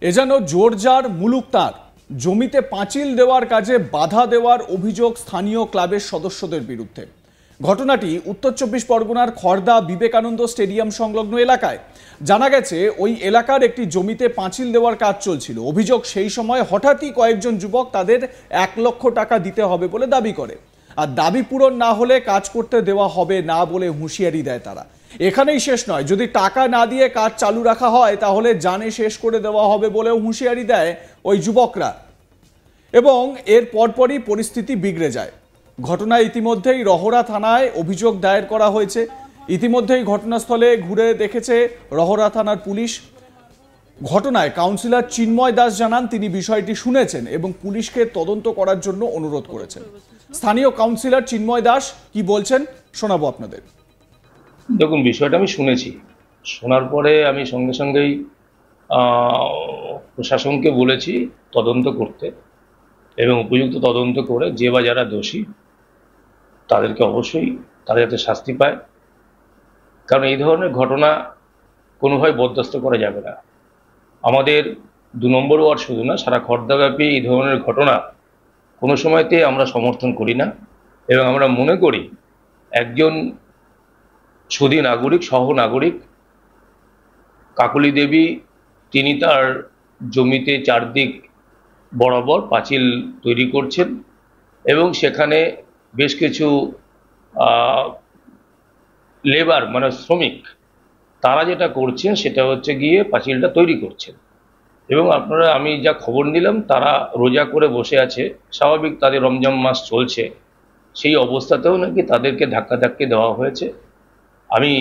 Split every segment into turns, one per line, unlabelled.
এ যেন জোরজার মুলুক তার। জমিতে পাঁচিল দেওয়ার কাজে বাধা দেওয়ার অভিযোগ স্থানীয় ক্লাবের সদস্যদের বিরুদ্ধে। ঘটনাটি উত্তর চব্বিশ পরগনার খড়দা বিবেকানন্দ স্টেডিয়াম সংলগ্ন এলাকায়। জানা গেছে ওই এলাকার একটি জমিতে পাঁচিল দেওয়ার কাজ চলছিল। অভিযোগ সেই সময় হঠাৎই কয়েকজন যুবক তাদের 1 লক্ষ টাকা দিতে হবে বলে দাবি করে, আর দাবি পূরণ না হলে কাজ করতে দেওয়া হবে না বলে হুঁশিয়ারি দেয় তারা। এখানেই শেষ নয়, যদি টাকা না দিয়ে কাজ চালু রাখা হয় তাহলে জানে শেষ করে দেওয়া হবে বলেও হুঁশিয়ারি দেয় ওই যুবকরা, এবং এর পরপরই পরিস্থিতি বিগড়ে যায়। ঘটনায় ইতিমধ্যেই রহরা থানায় অভিযোগ দায়ের করা হয়েছে। ইতিমধ্যেই ঘটনাস্থলে ঘুরে দেখেছে রহরা থানার পুলিশ। ঘটনায় কাউন্সিলর চিন্ময় দাস জানান তিনি বিষয়টি শুনেছেন এবং পুলিশকে তদন্ত করার জন্য অনুরোধ করেছেন। স্থানীয় কাউন্সিলর চিন্ময় দাস কি বলছেন শোনাবো আপনাদের।
দেখুন, বিষয়টা আমি শুনেছি, শোনার পরে আমি সঙ্গে সঙ্গেই প্রশাসনকে বলেছি তদন্ত করতে, এবং উপযুক্ত তদন্ত করে যে বা যারা দোষী তাদেরকে অবশ্যই তারা যাতে শাস্তি পায়। কারণ এই ধরনের ঘটনা কোনোভাবে বরদাস্ত করা যাবে না। আমাদের 2 নম্বর ওয়ার্ড শুধু না, সারা খড়দাব্যাপী এই ধরনের ঘটনা কোনো সময়তে আমরা সমর্থন করি না, এবং আমরা মনে করি একজন সুধী নাগরিক, সহ নাগরিক কাকুলি দেবী, তিনি তার জমিতে চারদিক বরাবর পাঁচিল তৈরি করছেন, এবং সেখানে বেশ কিছু লেবার মানে শ্রমিক তারা যেটা করছেন সেটা হচ্ছে গিয়ে পাঁচিলটা তৈরি করছেন। এবং আপনারা, আমি যা খবর নিলাম, তারা রোজা করে বসে আছে, স্বাভাবিক তাদের রমজান মাস চলছে, সেই অবস্থাতেও নাকি তাদেরকে ধাক্কাধাক্কি দেওয়া হয়েছে। আমি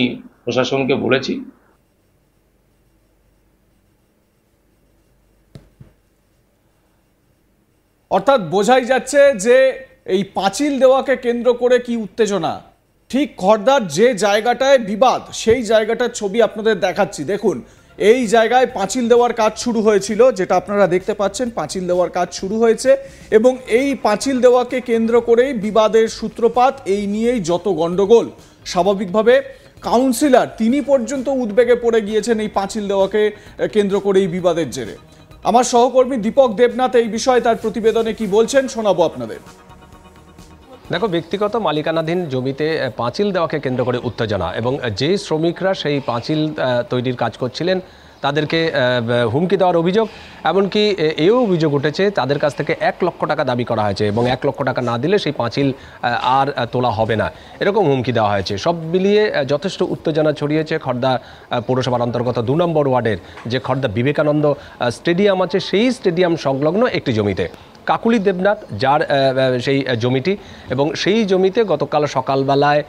প্রশাসনকে বলেছি।
অর্থাৎ বোঝাই যাচ্ছে যে এই পাঁচিল দেওয়াকে কেন্দ্র করে কি উত্তেজনা। ঠিক খড়দার যে জায়গাটায় বিবাদ, সেই জায়গাটার ছবি আপনাদের দেখাচ্ছি। দেখুন, এই জায়গায় পাঁচিল দেওয়ার কাজ শুরু হয়েছিল, যেটা আপনারা দেখতে পাচ্ছেন, পাঁচিল দেওয়ার কাজ শুরু হয়েছে, এবং এই পাঁচিল দেওয়াকে কেন্দ্র করেই বিবাদের সূত্রপাত। এই নিয়েই যত গন্ডগোল। স্বাভাবিকভাবে কাউন্সিলর তিনি পর্যন্ত উদ্বেগে পড়ে গিয়েছেন এই পাঁচিল দেওয়াকে কেন্দ্র করে এই বিবাদের জেরে। আমার সহকর্মী দীপক দেবনাথ এই বিষয়ে তার প্রতিবেদনে কি বলছেন শোনাবো আপনাদের।
দেখো, ব্যক্তিগত মালিকানাধীন জমিতে পাঁচিল দেওয়াকে কেন্দ্র করে উত্তেজনা, এবং যে শ্রমিকরা সেই পাঁচিল তৈরির কাজ করছিলেন তাদেরকে হুমকি দেওয়ার অভিযোগ। এমনকি এও অভিযোগ উঠেছে তাদের কাছ থেকে 1 লক্ষ টাকা দাবি করা হয়েছে, এবং 1 লক্ষ টাকা না দিলে সেই পাঁচিল আর তোলা হবে না, এরকম হুমকি দেওয়া হয়েছে। সব মিলিয়ে যথেষ্ট উত্তেজনা ছড়িয়েছে খড়দা পৌরসভার অন্তর্গত 2 নম্বর ওয়ার্ডের যে খড়দা বিবেকানন্দ স্টেডিয়াম আছে, সেই স্টেডিয়াম সংলগ্ন একটি জমিতে। কাকুলি দেবনাথ যার সেই জমিটি, এবং সেই জমিতে গতকাল সকালবেলায়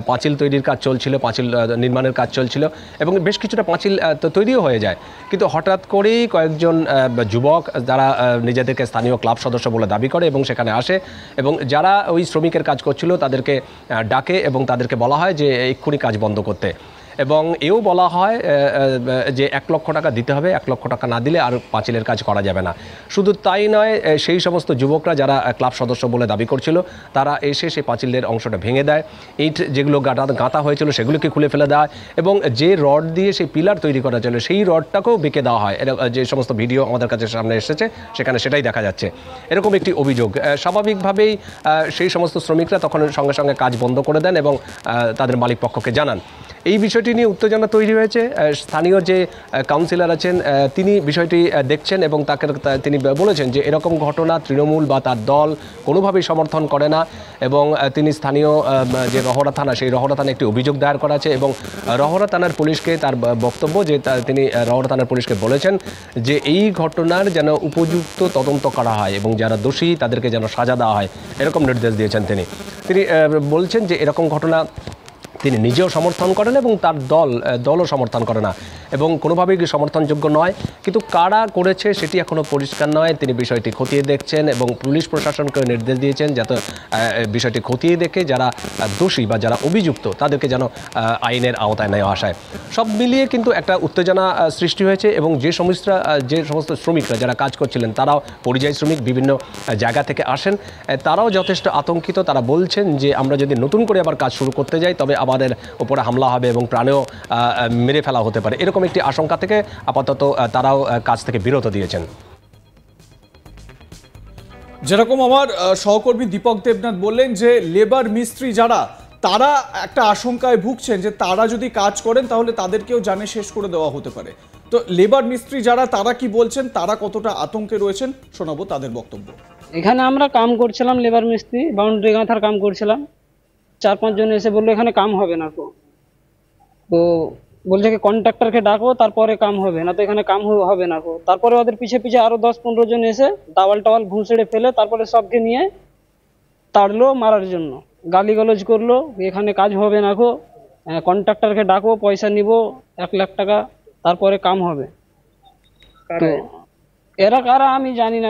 পাঁচিল তৈরির কাজ চলছিল, পাঁচিল নির্মাণের কাজ চলছিল, এবং বেশ কিছুটা পাঁচিল তৈরিও হয়ে যায়। কিন্তু হঠাৎ করেই কয়েকজন যুবক যারা নিজেদেরকে স্থানীয় ক্লাব সদস্য বলে দাবি করে এবং সেখানে আসে, এবং যারা ওই শ্রমিকের কাজ করছিল তাদেরকে ডাকে এবং তাদেরকে বলা হয় যে এক্ষুনি কাজ বন্ধ করতে, এবং এও বলা হয় যে 1 লক্ষ টাকা দিতে হবে, 1 লক্ষ টাকা না দিলে আর পাঁচিলের কাজ করা যাবে না। শুধু তাই নয়, সেই সমস্ত যুবকরা যারা ক্লাব সদস্য বলে দাবি করছিল তারা এসে সেই পাঁচিলের অংশটা ভেঙে দেয়, ইট যেগুলো গাঁথা হয়েছিল সেগুলোকে খুলে ফেলে দেওয়া হয়, এবং যে রড দিয়ে সেই পিলার তৈরি করা ছিল সেই রডটাকেও বেঁকে দেওয়া হয়। যে সমস্ত ভিডিও আমাদের কাছে সামনে এসেছে সেখানে সেটাই দেখা যাচ্ছে, এরকম একটি অভিযোগ। স্বাভাবিকভাবেই সেই সমস্ত শ্রমিকরা তখন সঙ্গে সঙ্গে কাজ বন্ধ করে দেন এবং তাদের মালিক পক্ষকে জানান। এই বিষয়টি নিয়ে উত্তেজনা তৈরি হয়েছে। স্থানীয় যে কাউন্সিলর আছেন তিনি বিষয়টি দেখছেন, এবং তিনি বলেছেন যে এরকম ঘটনা তৃণমূল বা তার দল কোনোভাবেই সমর্থন করে না, এবং তিনি স্থানীয় যে রহরা থানা, সেই রহরা থানায় একটি অভিযোগ দায়ের করা আছে, এবং রহরা থানার পুলিশকে তার বক্তব্য যে তিনি রহরা থানার পুলিশকে বলেছেন যে এই ঘটনার যেন উপযুক্ত তদন্ত করা হয় এবং যারা দোষী তাদেরকে যেন সাজা দেওয়া হয়, এরকম নির্দেশ দিয়েছেন তিনি। বলছেন যে এরকম ঘটনা তিনি নিজেও সমর্থন করেন এবং তার দলও সমর্থন করে না, এবং কোনোভাবেই সমর্থনযোগ্য নয়। কিন্তু কারা করেছে সেটি এখনও পরিষ্কার নয়। তিনি বিষয়টি খতিয়ে দেখছেন এবং পুলিশ প্রশাসনকে নির্দেশ দিয়েছেন যাতে বিষয়টি খতিয়ে দেখে যারা দোষী বা যারা অভিযুক্ত তাদেরকে যেন আইনের আওতায় নেওয়া আসায়। সব মিলিয়ে কিন্তু একটা উত্তেজনা সৃষ্টি হয়েছে, এবং যে সমস্ত শ্রমিকরা যারা কাজ করছিলেন তারাও পরিযায়ী শ্রমিক, বিভিন্ন জায়গা থেকে আসেন, তারাও যথেষ্ট আতঙ্কিত। তারা বলছেন যে আমরা যদি নতুন করে আবার কাজ শুরু করতে যাই তবে আবার আমাদের উপরে হামলা হবে এবং প্রাণেও মেরে ফেলা হতে পারে, এরকম একটি আশঙ্কা থেকে আপাতত তারাও কাজ থেকে বিরত দিয়েছেন।
যেরকম আমার সহকর্মী দীপক দেবনাথ বললেন যে লেবার মিস্ত্রি যারা, তারা একটা আশঙ্কায় ভুগছেন যে তারা যদি কাজ করেন তাহলে তাদেরকেও জানে শেষ করে দেওয়া হতে পারে। তো লেবার মিস্ত্রি যারা, তারা কি বলছেন, তারা কতটা আতঙ্কে রয়েছেন, শোনাবো তাদের বক্তব্য।
এখানে আমরা কাম করছিলাম, লেবার মিস্ত্রি বাউন্ডারি গাঁথার কাম করছিলাম। 4-5 জন এসে বললো এখানে কাম হবে না, তো বলছে কি কন্ট্রাক্টরকে ডাকো তারপরে কাম হবে, না তো এখানে কাম হবে না। তারপরে ওদের পিছে পিছে আরো 10-15 জন এসে দাওয়াল টাওয়াল ভুঁসড়ে ফেলে তারপরে সবকে নিয়ে তাড়লো মারার জন্য, গালিগালাজ করলো, এখানে কাজ হবে না, কন্ট্রাক্টরকে ডাকো, পয়সা নিব 1 লাখ টাকা, তারপরে কাম হবে। তো এরা কারা আমি জানি না।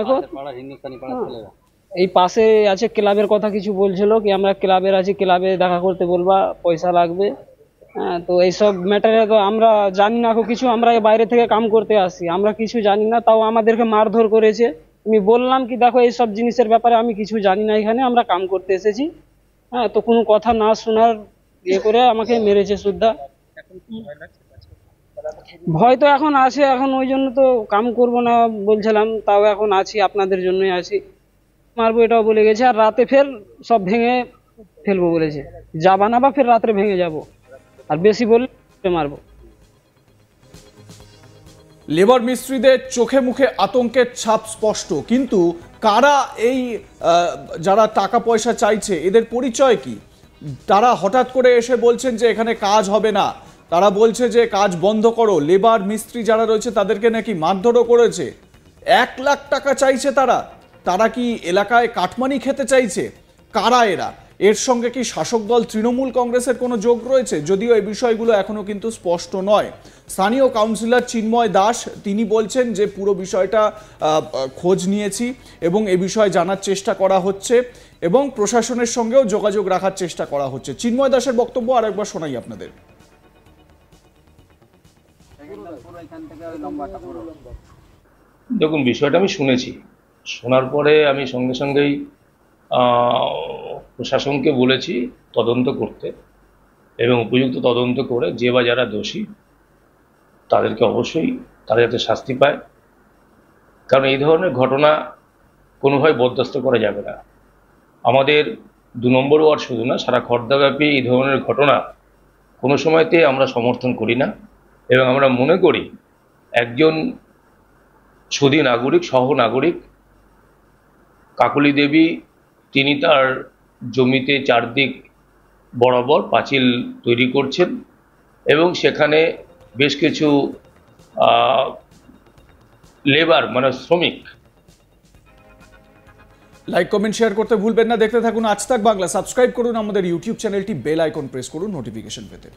এই পাশে আছে ক্লাবের কথা কিছু বলছিল কি আমরা ক্লাবের আছি, ক্লাবে দেখা করতে বলবা, পয়সা লাগবে। হ্যাঁ, তো এইসব ম্যাটারে তো আমরা জানি না কিছু, আমরা বাইরে থেকে কাম করতে আসি, আমরা কিছু জানি না, তাও আমাদেরকে মারধর করেছে। আমি বললাম কি দেখো এইসব জিনিসের ব্যাপারে আমি কিছু জানি না, এখানে আমরা কাম করতে এসেছি। হ্যাঁ, তো কোনো কথা না শোনার ইয়ে করে আমাকে মেরেছে সুদ্ধা। ভয় তো এখন আছে, এখন ওই জন্য তো কাম করব না বলছিলাম, তাও এখন আছি, আপনাদের জন্যই আছি। মারবো এটাও বলে গেছে, আর রাতে ফের সব ভেঙে ফেলবো বলেছে, যাবা না বা ফের রাত্রে ভেঙে যাব, আর বেশি বললে মারবো।
লেবার মিস্ত্রিদের চোখে মুখে আতঙ্কের ছাপ স্পষ্ট, কিন্তু কারা এই যারা টাকা পয়সা চাইছে, এদের পরিচয় কি? তারা হঠাৎ করে এসে বলছেন যে এখানে কাজ হবে না, তারা বলছে যে কাজ বন্ধ করো, লেবার মিস্ত্রি যারা রয়েছে তাদেরকে নাকি মারধরও করেছে। 1 লাখ টাকা চাইছে তারা। তারা কি এলাকায় কাটমানি খেতে চাইছে? কারা এরা? এর সঙ্গে কি শাসক দল তৃণমূল কংগ্রেসের কোনো যোগ রয়েছে? যদিও এই বিষয়গুলো এখনো কিন্তু স্পষ্ট নয়। স্থানীয় কাউন্সিলর চিন্ময় দাস তিনি বলছেন যে পুরো বিষয়টা খোঁজ নিয়েছি এবং এ বিষয়ে জানার চেষ্টা করা হচ্ছে এবং প্রশাসনের সঙ্গেও যোগাযোগ রাখার চেষ্টা করা হচ্ছে। চিন্ময় দাসের বক্তব্য আরেকবার শোনাই আপনাদের।
দেখুন, বিষয়টা আমি শুনেছি, শোনার পরে আমি সঙ্গে সঙ্গেই প্রশাসনকে বলেছি তদন্ত করতে এবং উপযুক্ত তদন্ত করে যে বা যারা দোষী তাদেরকে অবশ্যই তারা যাতে শাস্তি পায়। কারণ এই ধরনের ঘটনা কোনোভাবে বরদাস্ত করা যাবে না। আমাদের 2 নম্বর ওয়ার্ড শুধু না, সারা খড়দাব্যাপী এই ধরনের ঘটনা কোনো সময়তে আমরা সমর্থন করি না এবং আমরা মনে করি একজন সুধী নাগরিক, সহ নাগরিক কাকলি দেবী, তিনি তার জমিতে চারদিক বরাবর পাঁচিল তৈরি করছেন এবং সেখানে বেশ কিছু লেবার মানে শ্রমিক।
লাইক কমেন্ট শেয়ার করতে ভুলবেন না। দেখতে থাকুন আজ তাক বাংলা। সাবস্ক্রাইব করুন আমাদের ইউটিউব চ্যানেলটি, বেল আইকন প্রেস করুন নোটিফিকেশন পেতে।